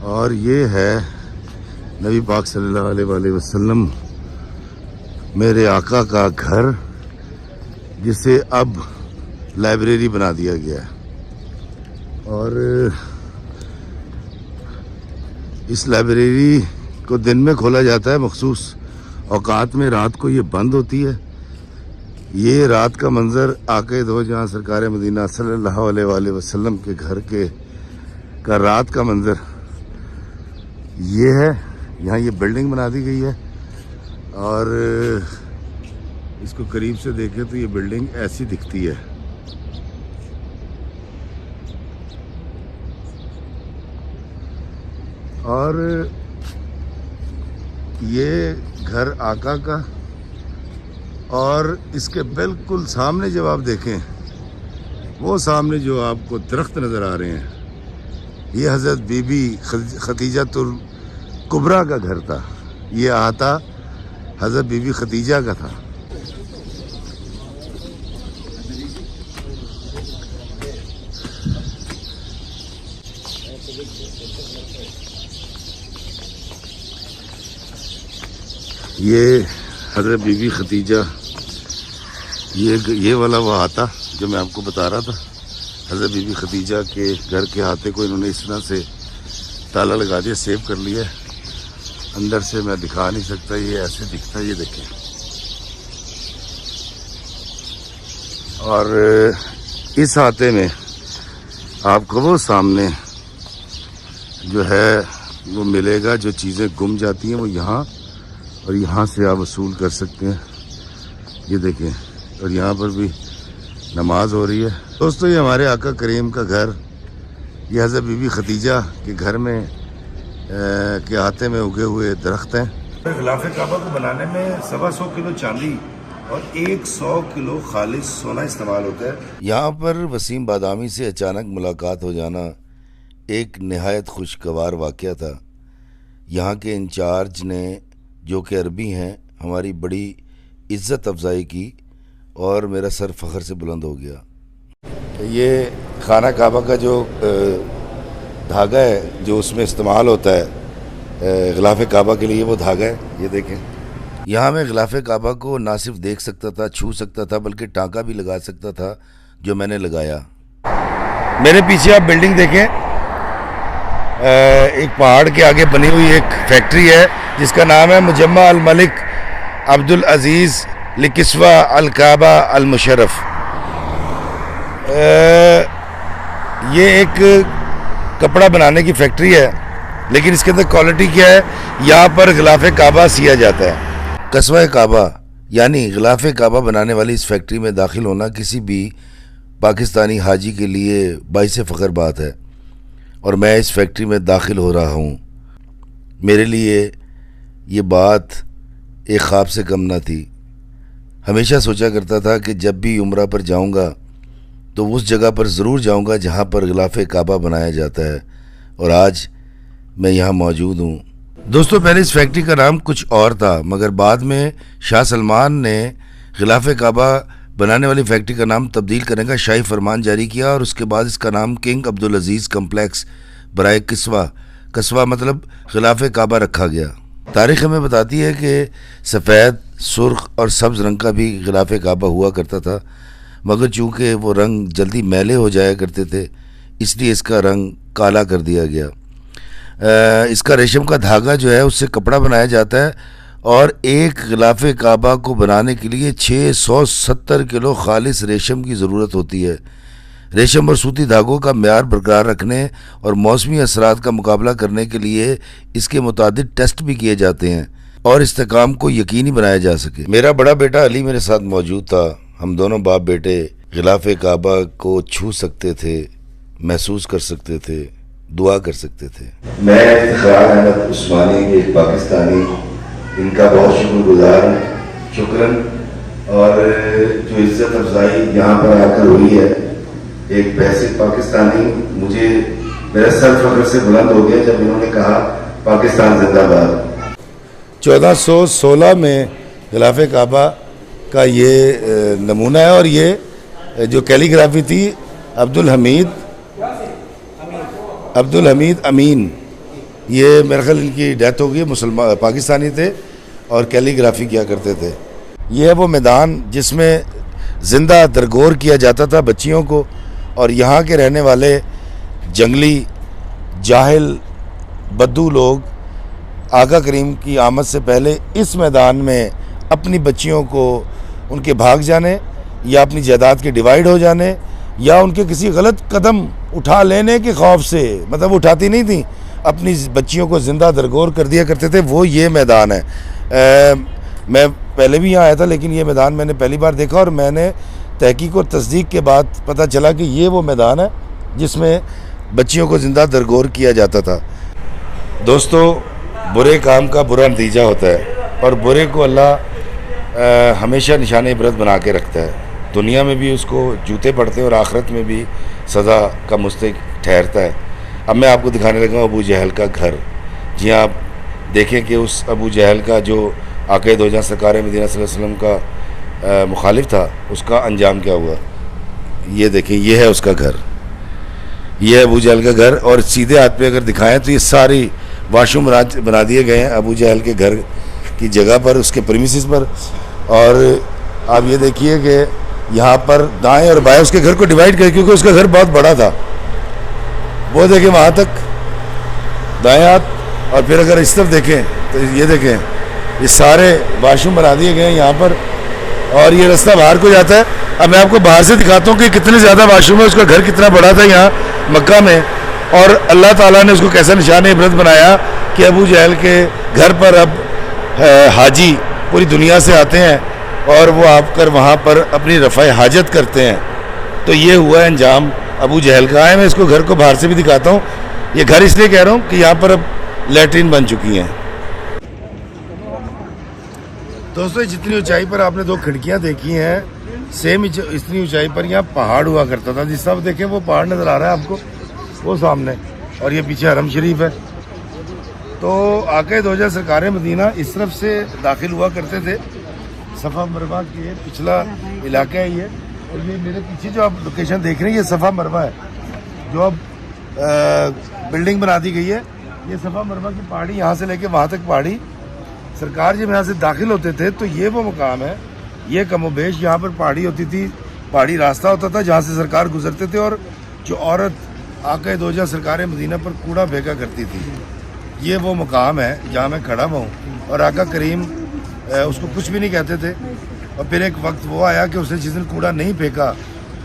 और ये है नबी पाक सल्लल्लाहु अलैहि वसल्लम मेरे आका का घर, जिसे अब लाइब्रेरी बना दिया गया है। और इस लाइब्रेरी को दिन में खोला जाता है मखसूस औकात में, रात को ये बंद होती है। ये रात का मंजर आके दो जहाँ सरकार मदीना सल्लल्लाहु अलैहि वसल्लम के घर के का रात का मंजर ये है। यहाँ ये बिल्डिंग बना दी गई है और इसको करीब से देखें तो ये बिल्डिंग ऐसी दिखती है। और ये घर आका का, और इसके बिल्कुल सामने जब आप देखें, वो सामने जो आपको दरख्त नज़र आ रहे हैं, ये हज़रत बीबी खदीजतुल कुबरा का घर था। ये अहाता हज़रत बीबी खदीजा का था। ये हज़रत बीबी खदीजा, ये वाला वो अहाता जो मैं आपको बता रहा था, हज़रत बीबी खदीजा के घर के अहाते को इन्होंने इस तरह से ताला लगा दिया, सेव कर लिया है। अंदर से मैं दिखा नहीं सकता, ये ऐसे दिखता है, ये देखें। और इस अहाते में आपको वो सामने जो है वो मिलेगा, जो चीज़ें गुम जाती हैं वो यहाँ, और यहाँ से आप वसूल कर सकते हैं। ये देखें, और यहाँ पर भी नमाज हो रही है। दोस्तों, ये हमारे आका करीम का घर, ये हज़रत बीबी खदीजा के घर में के अहाते में उगे हुए दरख्त हैं। गिलाफ काबा को बनाने में 125 किलो चांदी और 100 किलो खालिस सोना इस्तेमाल होता है। यहाँ पर वसीम बादामी से अचानक मुलाकात हो जाना एक नहायत खुशगवार वाक़या था। यहाँ के इंचार्ज ने, जो कि अरबी हैं, हमारी बड़ी इज़्ज़त अफजाई की और मेरा सर फ़ख्र से बुलंद हो गया। ये खाना काबा का जो धागा है, जो उसमें इस्तेमाल होता है गिलाफ काबा के लिए, वो धागा है। ये देखें, यहाँ मैं गिलाफ काबा को ना सिर्फ देख सकता था, छू सकता था, बल्कि टाँका भी लगा सकता था, जो मैंने लगाया। मेरे पीछे आप बिल्डिंग देखें, एक पहाड़ के आगे बनी हुई एक फैक्ट्री है जिसका नाम है मुजम्मा अल मलिक अब्दुल अजीज़ लिकिस्वा अल काबा अल मुशर्रफ। ये एक कपड़ा बनाने की फैक्ट्री है, लेकिन इसके अंदर क्वालिटी क्या है, यहाँ पर गिलाफ काबा सिया जाता है। कस्बा काबा यानी गिलाफ काबा बनाने वाली इस फैक्ट्री में दाखिल होना किसी भी पाकिस्तानी हाजी के लिए बाइसे फ़ख्र बात है, और मैं इस फैक्ट्री में दाखिल हो रहा हूँ। मेरे लिए ये बात एक ख्वाब से कम ना थी। हमेशा सोचा करता था कि जब भी उम्रा पर जाऊँगा तो उस जगह पर ज़रूर जाऊँगा जहाँ पर गिलाफ काबा बनाया जाता है, और आज मैं यहाँ मौजूद हूँ। दोस्तों, पहले इस फैक्ट्री का नाम कुछ और था, मगर बाद में शाह सलमान ने गिलाफ काबा बनाने वाली फैक्ट्री का नाम तब्दील करने का शाही फरमान जारी किया, और उसके बाद इसका नाम किंग अब्दुल अजीज़ कम्प्लेक्स बराए कस्बा मतलब गिलाफ काबा रखा गया। तारीख़ हमें बताती है कि सफ़ेद, सुर्ख और सब्ज़ रंग का भी गिलाफ काबा हुआ करता था, मगर चूँकि वो रंग जल्दी मैले हो जाया करते थे, इसलिए इसका रंग काला कर दिया गया। इसका रेशम का धागा जो है उससे कपड़ा बनाया जाता है, और एक गिलाफ काबा को बनाने के लिए 670 किलो खालिस रेशम की ज़रूरत होती है। रेशम और सूती धागों का म्यार बरकरार रखने और मौसमी असरात का मुकाबला करने के लिए इसके मुतादिद टेस्ट भी किए जाते हैं, और इस्तेकाम को यकीनी बनाया जा सके। मेरा बड़ा बेटा अली मेरे साथ मौजूद था। हम दोनों बाप बेटे गिलाफ काबा को छू सकते थे, महसूस कर सकते थे, दुआ कर सकते थे। मैं इफ्तिखार अहमद उस्मानी, एक पाकिस्तानी, इनका बहुत शुक्रगुजार हूँ। शुक्रन। और जो इज्जत अफजाई यहाँ पर आकर हुई है, एक बेसिक पाकिस्तानी, मुझे मेरा सर फख्र से बुलंद हो गया जब इन्होंने कहा पाकिस्तान जिंदाबाद। 1416 में गिलाफ काबा का ये नमूना है, और ये जो कैलीग्राफी थी अब्दुल हमीद अमीन ये मेरे ख्याल इनकी डेथ हो गई, मुसलमान पाकिस्तानी थे और कैलीग्राफी किया करते थे। ये है वो मैदान जिसमें ज़िंदा दरगोर किया जाता था बच्चियों को, और यहाँ के रहने वाले जंगली जाहिल बद्दू लोग आका करीम की आमद से पहले इस मैदान में अपनी बच्चियों को उनके भाग जाने या अपनी जायदाद के डिवाइड हो जाने या उनके किसी गलत कदम उठा लेने के खौफ से, मतलब उठाती नहीं थी, अपनी बच्चियों को ज़िंदा दरगोर कर दिया करते थे। वो ये मैदान है। मैं पहले भी यहाँ आया था, लेकिन ये मैदान मैंने पहली बार देखा और मैंने तहकीक और तस्दीक के बाद पता चला कि ये वो मैदान है जिसमें बच्चियों को ज़िंदा दरगोर किया जाता था। दोस्तों, बुरे काम का बुरा नतीजा होता है और बुरे को अल्लाह हमेशा निशान इबरत बना के रखता है। दुनिया में भी उसको जूते पड़ते हैं और आखिरत में भी सज़ा का मुस्तहिक ठहरता है। अब मैं आपको दिखाने लगा अबू जहल का घर। जी आप देखें कि उस अबू जहल का जो आक़ा दो जहां सरकार मदीना सल्लल्लाहु अलैहि वसल्लम का मुखालिफ था, उसका अंजाम क्या हुआ। ये देखें, ये है उसका घर, ये है अबू जहल का घर। और सीधे हाथ पे अगर दिखाएं तो ये सारी वाशरूम बना दिए गए हैं अबू जहल के घर की जगह पर, उसके प्रीमिसेस पर। और आप ये देखिए कि यहाँ पर दाएं और बाएं उसके घर को डिवाइड कर, क्योंकि उसका घर बहुत बड़ा था। वो देखें वहाँ तक दाएं हाथ, और फिर अगर इस तरफ देखें तो ये देखें, ये सारे वाशरूम बना दिए गए हैं यहाँ पर, और ये रास्ता बाहर को जाता है। अब मैं आपको बाहर से दिखाता हूँ कि कितने ज़्यादा वाशरूम है, उसका घर कितना बड़ा था यहाँ मक्का में, और अल्लाह ताला ने उसको कैसा निशान इबरत बनाया कि अबू जहल के घर पर अब हाजी पूरी दुनिया से आते हैं और वो आकर वहाँ पर अपनी रफ़ा हाजत करते हैं। तो ये हुआ अंजाम अबू जहल का है। मैं इसको घर को बाहर से भी दिखाता हूँ। ये घर इसलिए कह रहा हूँ कि यहाँ पर अब लैट्रिन बन चुकी हैं। दोस्तों, जितनी ऊंचाई पर आपने दो खिड़कियाँ देखी हैं, सेम इतनी ऊंचाई पर यहाँ पहाड़ हुआ करता था। जिस तरफ देखें वो पहाड़ नज़र आ रहा है आपको, वो सामने, और ये पीछे हरम शरीफ है। तो आक़ा दो जहां सरकार मदीना इस तरफ से दाखिल हुआ करते थे। सफ़ा मरवा के पिछला इलाका है ये, और ये मेरे पीछे जो आप लोकेशन देख रहे हैं, ये सफ़ा मरवा है जो अब बिल्डिंग बना दी गई है। ये सफ़ा मरवा की पहाड़ी, यहाँ से लेके वहाँ तक पहाड़ी। सरकार जब यहाँ से दाखिल होते थे तो ये वो मुकाम है। ये कमोबेश यहाँ पर पहाड़ी होती थी, पहाड़ी रास्ता होता था जहाँ से सरकार गुजरते थे, और जो औरत आक़ा दो जहां सरकार मदीना पर कूड़ा फेंका करती थी, ये वो मुकाम है जहाँ मैं खड़ा हूँ। और आका करीम उसको कुछ भी नहीं कहते थे। और फिर एक वक्त वो आया कि उसने जिस दिन कूड़ा नहीं फेंका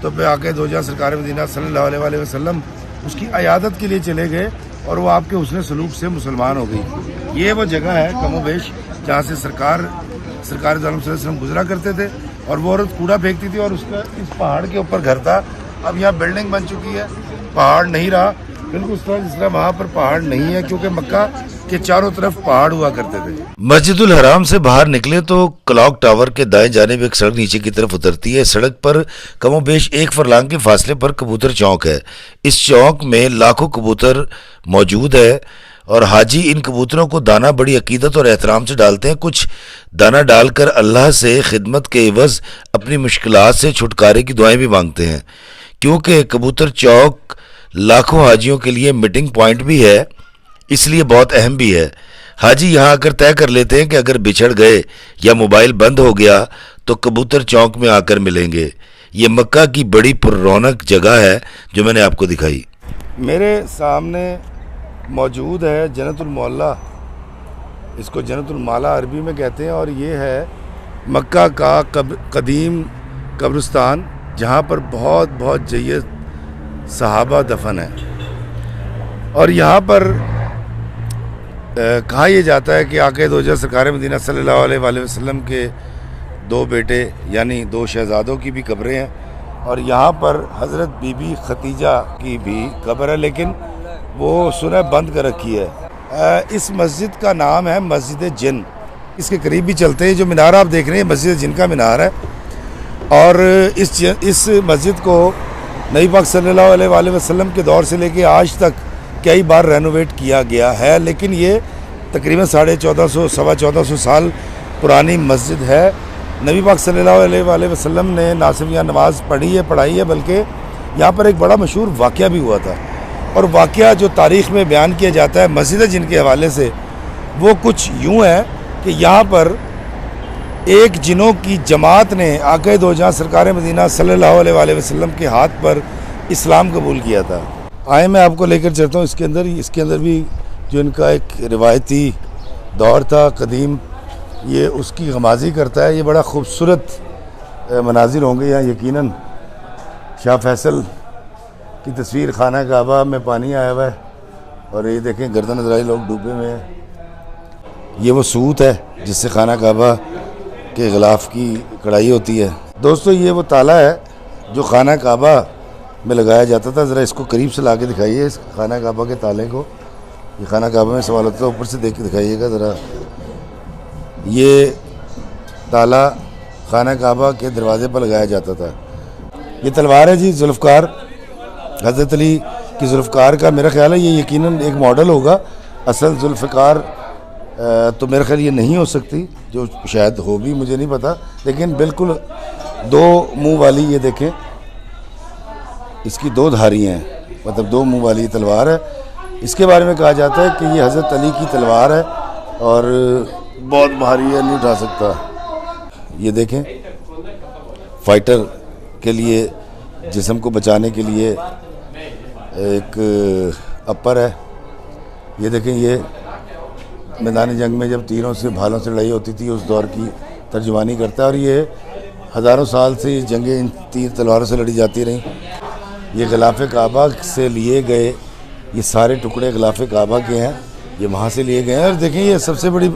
तो फिर आक़ा दो जहां सरकार मदीना सल्लल्लाहु अलैहि वसल्लम उसकी अयादत के लिए चले गए और वो आपके हुस्न सलूक से मुसलमान हो गई। ये वो जगह है कमोबेश जहाँ से सरकार दो आलम सल्लल्लाहु अलैहि वसल्लम गुजरा करते थे, और वो औरत कूड़ा फेंकती थी और उसका इस पहाड़ के ऊपर घर था। अब यहाँ बिल्डिंग बन चुकी है, पहाड़ नहीं रहा बिल्कुल उस तरह जिस तरह वहाँ पर पहाड़ नहीं है, क्योंकि मक्का के चारों तरफ पहाड़ हुआ करते थे। मस्जिदुल हराम से बाहर निकले तो क्लॉक टावर के दाएं जानिब एक सड़क नीचे की तरफ उतरती है। सड़क पर कमोबेश 1 फरलांग के फासले पर कबूतर चौक है। इस चौक में लाखों कबूतर मौजूद है और हाजी इन कबूतरों को दाना बड़ी अकीदत और एहतराम से डालते हैं। कुछ दाना डालकर अल्लाह से खिदमत के एवज अपनी मुश्किलात से छुटकारे की दुआएं भी मांगते हैं। क्योंकि कबूतर चौक लाखों हाजियों के लिए मीटिंग पॉइंट भी है, इसलिए बहुत अहम भी है। हाजी यहाँ आकर तय कर लेते हैं कि अगर बिछड़ गए या मोबाइल बंद हो गया तो कबूतर चौक में आकर मिलेंगे। ये मक्का की बड़ी पुररौनक जगह है जो मैंने आपको दिखाई। मेरे सामने मौजूद है जन्नतुल मौला, इसको जन्नतुल माला अरबी में कहते हैं, और ये है मक्का का कदीम कब्रिस्तान जहाँ पर बहुत बहुत जय्यद सहाबा दफन है। और यहाँ पर कहा यह जाता है कि आक़ा दो जहां सरकार मदीना सल्लल्लाहु अलैहि वसल्लम के 2 बेटे यानी 2 शहजादों की भी कब्रें हैं, और यहाँ पर हज़रत बीबी खतीजा की भी कब्र है, लेकिन वो सुना बंद कर रखी है। इस मस्जिद का नाम है मस्जिद जिन। इसके करीब भी चलते हैं। जो मीनार आप देख रहे हैं मस्जिद जिन का मीनार है, और इस मस्जिद को नबी पाक सल्लल्लाहु अलैहि वसल्लम के दौर से लेके आज तक कई बार रेनोवेट किया गया है, लेकिन ये तकरीबन 1450 सवा 1400 साल पुरानी मस्जिद है। नबी पाक सल्लल्लाहु अलैहि वसल्लम ने ना सिर्फ यहाँ नमाज़ पढ़ी है पढ़ाई है, बल्कि यहाँ पर एक बड़ा मशहूर वाक़या भी हुआ था। और वाक़या जो तारीख़ में बयान किया जाता है मस्जिद जिनके हवाले से, वो कुछ यूँ है कि यहाँ पर एक जिनों की जमात ने आक़ाए दो जहां सरकार मदीना सल्लल्लाहु अलैहि वसल्लम के हाथ पर इस्लाम कबूल किया था। आए मैं आपको लेकर चलता हूँ इसके अंदर भी जो इनका एक रिवायती दौर था कदीम, ये उसकी गमाजी करता है। ये बड़ा खूबसूरत मनाजिर होंगे यहाँ यकीनन। शाह फैसल की तस्वीर, खाना काबा में पानी आया हुआ है और ये देखें गर्दन अज़राई लोग डूबे हुए हैं। ये वो सूत है जिससे खाना काबा के ग़िलाफ़ की कढ़ाई होती है। दोस्तों ये वो ताला है जो खाना काबा में लगाया जाता था। ज़रा इसको करीब से ला के दिखाइए इस खाना काबा के ताले को। ये खाना काबा में सवाल होता है, ऊपर से देख के दिखाइएगा ज़रा। ये ताला खाना काबा के दरवाज़े पर लगाया जाता था। ये तलवार है जी जुल्फ़कार, हज़रत अली की जुल्फ़कार का मेरा ख्याल है ये यकीनन एक मॉडल होगा। असल जुल्फ़कार तो मेरा ख्याल ये नहीं हो सकती, जो शायद हो भी मुझे नहीं पता, लेकिन बिल्कुल दो मुंह वाली, ये देखें इसकी दो धारी हैं, मतलब दो मुंह वाली तलवार है। इसके बारे में कहा जाता है कि ये हज़रत अली की तलवार है और बहुत भारी है, नहीं उठा सकता। ये देखें फाइटर के लिए, जिस्म को बचाने के लिए एक अपर है। ये देखें ये मैदान जंग में जब तीरों से भालों से लड़ाई होती थी उस दौर की तर्जुमानी करता है। और ये हज़ारों साल से ये जंगें इन तीर तलवारों से लड़ी जाती रहीं। ये ग़िलाफ़ काबा से लिए गए ये सारे टुकड़े ग़िलाफ़ काबा के हैं, ये वहाँ से लिए गए हैं। और देखें ये सबसे बड़ी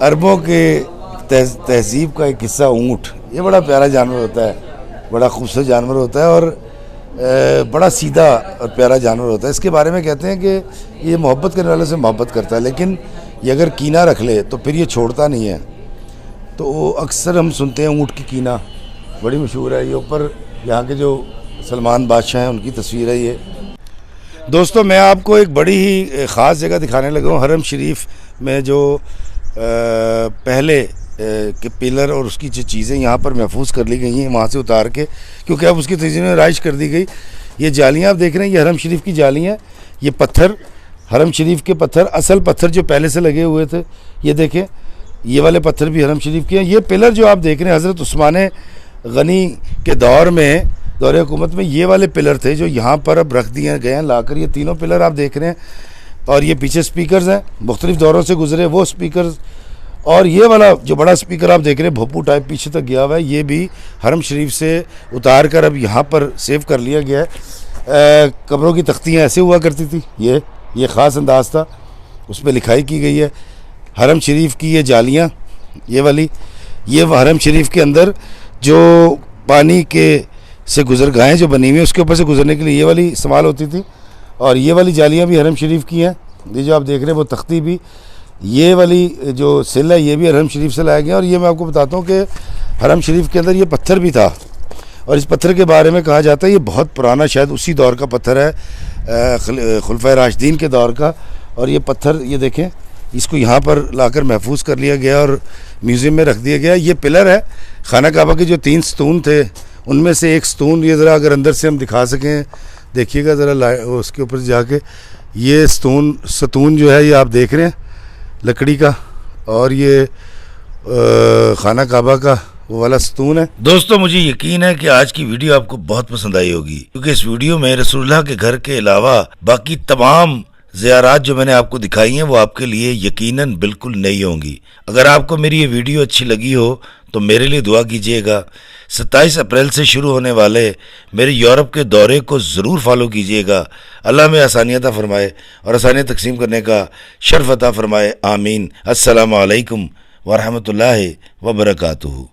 अरबों के तहज़ीब का एक हिस्सा ऊँट। ये बड़ा प्यारा जानवर होता है, बड़ा खूबसूरत जानवर होता है और बड़ा सीधा और प्यारा जानवर होता है। इसके बारे में कहते हैं कि ये मोहब्बत करने वाले से मोहब्बत करता है, लेकिन ये अगर कीना रख ले तो फिर ये छोड़ता नहीं है। तो अक्सर हम सुनते हैं ऊँट की कीना बड़ी मशहूर है। ये ऊपर यहाँ के जो सलमान बादशाह हैं उनकी तस्वीर है ये। दोस्तों मैं आपको एक बड़ी ही ख़ास जगह दिखाने लगा हूँ। हरम शरीफ में जो पहले के पिलर और उसकी जो चीज़ें यहाँ पर महफूज कर ली गई हैं वहाँ से उतार के, क्योंकि अब उसकी तजदीद में राइश कर दी गई। ये जालियाँ आप देख रहे हैं, ये हरम शरीफ की जालियाँ, ये पत्थर हरम शरीफ के पत्थर, असल पत्थर जो पहले से लगे हुए थे। ये देखें ये वाले पत्थर भी हरम शरीफ के हैं। ये पिलर जो आप देख रहे हैं हज़रत उस्मान गनी के दौर में, दौर हुकूमत में ये वाले पिलर थे जो यहाँ पर अब रख दिए गए हैं लाकर। ये तीनों पिलर आप देख रहे हैं और ये पीछे स्पीकर्स हैं, मुख्तलिफ़ दौरों से गुजरे वो स्पीकर्स। और ये वाला जो बड़ा स्पीकर आप देख रहे हैं भोपू टाइप पीछे तक गया हुआ है, ये भी हरम शरीफ से उतार कर अब यहाँ पर सेव कर लिया गया है। कब्रों की तख्तियाँ ऐसे हुआ करती थी, ये ख़ास अंदाज़ था, उस पर लिखाई की गई है। हरम शरीफ की ये जालियाँ, ये वाली, ये हरम शरीफ के अंदर जो पानी के से गुजरगाहें जो बनी हुई है उसके ऊपर से गुजरने के लिए ये वाली इस्तेमाल होती थी। और ये वाली जालियाँ भी हरम शरीफ की हैं। ये जो आप देख रहे हैं वो तख्ती भी, ये वाली जो सिल है ये भी हरम शरीफ से लाया गया। और ये मैं आपको बताता हूँ कि हरम शरीफ के अंदर ये पत्थर भी था और इस पत्थर के बारे में कहा जाता है ये बहुत पुराना, शायद उसी दौर का पत्थर है, खुलफाए राशिदीन के दौर का। और ये पत्थर ये देखें, इसको यहाँ पर लाकर महफूज कर लिया गया और म्यूज़ियम में रख दिया गया। ये पिलर है खाना काबा के जो 3 सतून थे उनमें से एक सतून, ये ज़रा अगर अंदर से हम दिखा सकें, देखिएगा ज़रा उसके ऊपर जाके, ये सतून जो है ये आप देख रहे हैं लकड़ी का, और ये खाना काबा का वो वाला सतून है। दोस्तों मुझे यकीन है कि आज की वीडियो आपको बहुत पसंद आई होगी, क्योंकि इस वीडियो में रसूलुल्लाह के घर के अलावा बाकी तमाम ज़ियारात जो मैंने आपको दिखाई हैं वो आपके लिए यकीनन बिल्कुल नई होंगी। अगर आपको मेरी ये वीडियो अच्छी लगी हो तो मेरे लिए दुआ कीजिएगा। 27 अप्रैल से शुरू होने वाले मेरे यूरोप के दौरे को ज़रूर फॉलो कीजिएगा। अल्लाह में आसानियत अता फरमाए और आसानियत तकसीम करने का शर्फ अता फरमाए। आमीन। अस्सलामु अलैकुम व रहमतुल्लाहि व बरकातुहू।